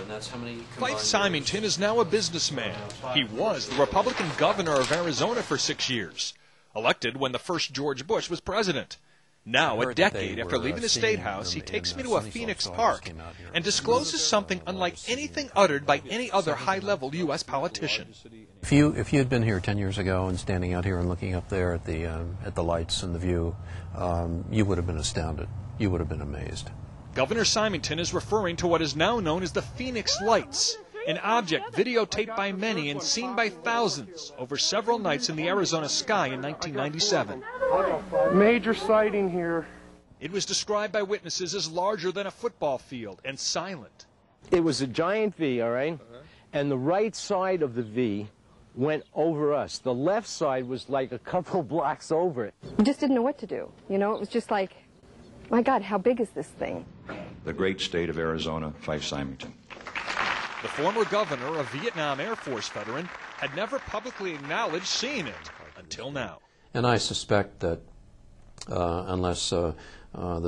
and that's how many. Fife Symington is now a businessman. He was the Republican governor of Arizona for 6 years, elected when the first George Bush was president. Now, a decade after leaving the State House, he takes me to a Phoenix park and discloses something unlike anything uttered by any other high-level U.S. politician. If you had been here 10 years ago and standing out here and looking up there at the lights and the view, you would have been astounded. You would have been amazed. Governor Symington is referring to what is now known as the Phoenix Lights, an object videotaped by many and seen by thousands over several nights in the Arizona sky in 1997. Major sighting here. It was described by witnesses as larger than a football field and silent. It was a giant V, all right? And the right side of the V went over us. The left side was like a couple blocks over it. We just didn't know what to do. You know, it was just like, my God, how big is this thing? The great state of Arizona, Fife Symington. The former governor, a Vietnam Air Force veteran, had never publicly acknowledged seeing it until now. And I suspect that unless the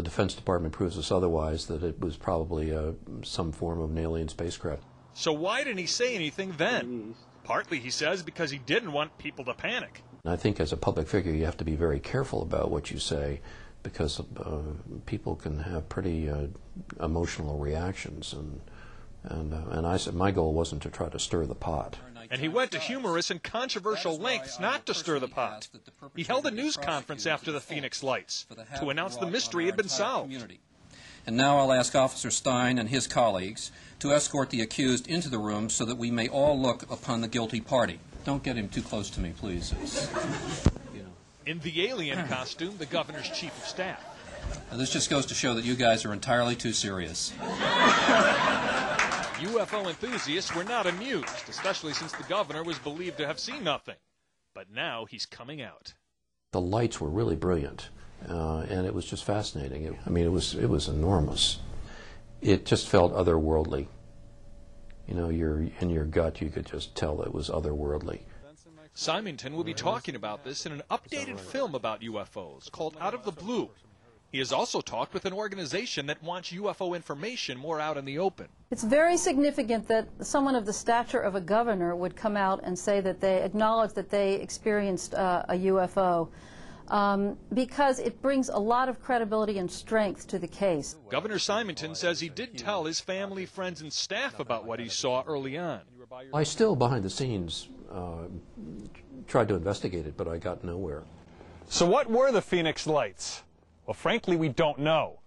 Defense Department proves us otherwise, that it was probably some form of an alien spacecraft. So why didn't he say anything then? Partly, he says, because he didn't want people to panic. I think as a public figure you have to be very careful about what you say, because people can have pretty emotional reactions, and I said my goal wasn't to try to stir the pot. And he went to humorous and controversial lengths not to stir the pot. He held a news conference after the Phoenix Lights to announce the mystery had been solved. And now I'll ask Officer Stein and his colleagues to escort the accused into the room so that we may all look upon the guilty party. Don't get him too close to me, please. In the alien costume, the governor's chief of staff. Now, this just goes to show that you guys are entirely too serious. UFO enthusiasts were not amused, especially since the governor was believed to have seen nothing. But now he's coming out. The lights were really brilliant, and it was just fascinating. It was enormous. It just felt otherworldly. You know, in your gut, you could just tell it was otherworldly. Symington will be talking about this in an updated film about UFOs called Out of the Blue. He has also talked with an organization that wants UFO information more out in the open. It's very significant that someone of the stature of a governor would come out and say that they acknowledge that they experienced a UFO, because it brings a lot of credibility and strength to the case. Governor Symington says he did tell his family, friends, and staff about what he saw early on. I still, behind the scenes, tried to investigate it, but I got nowhere. So what were the Phoenix Lights? Well, frankly, we don't know.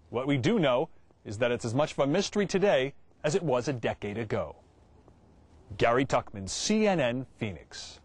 What we do know is that it's as much of a mystery today as it was a decade ago. Gary Tuckman, CNN, Phoenix.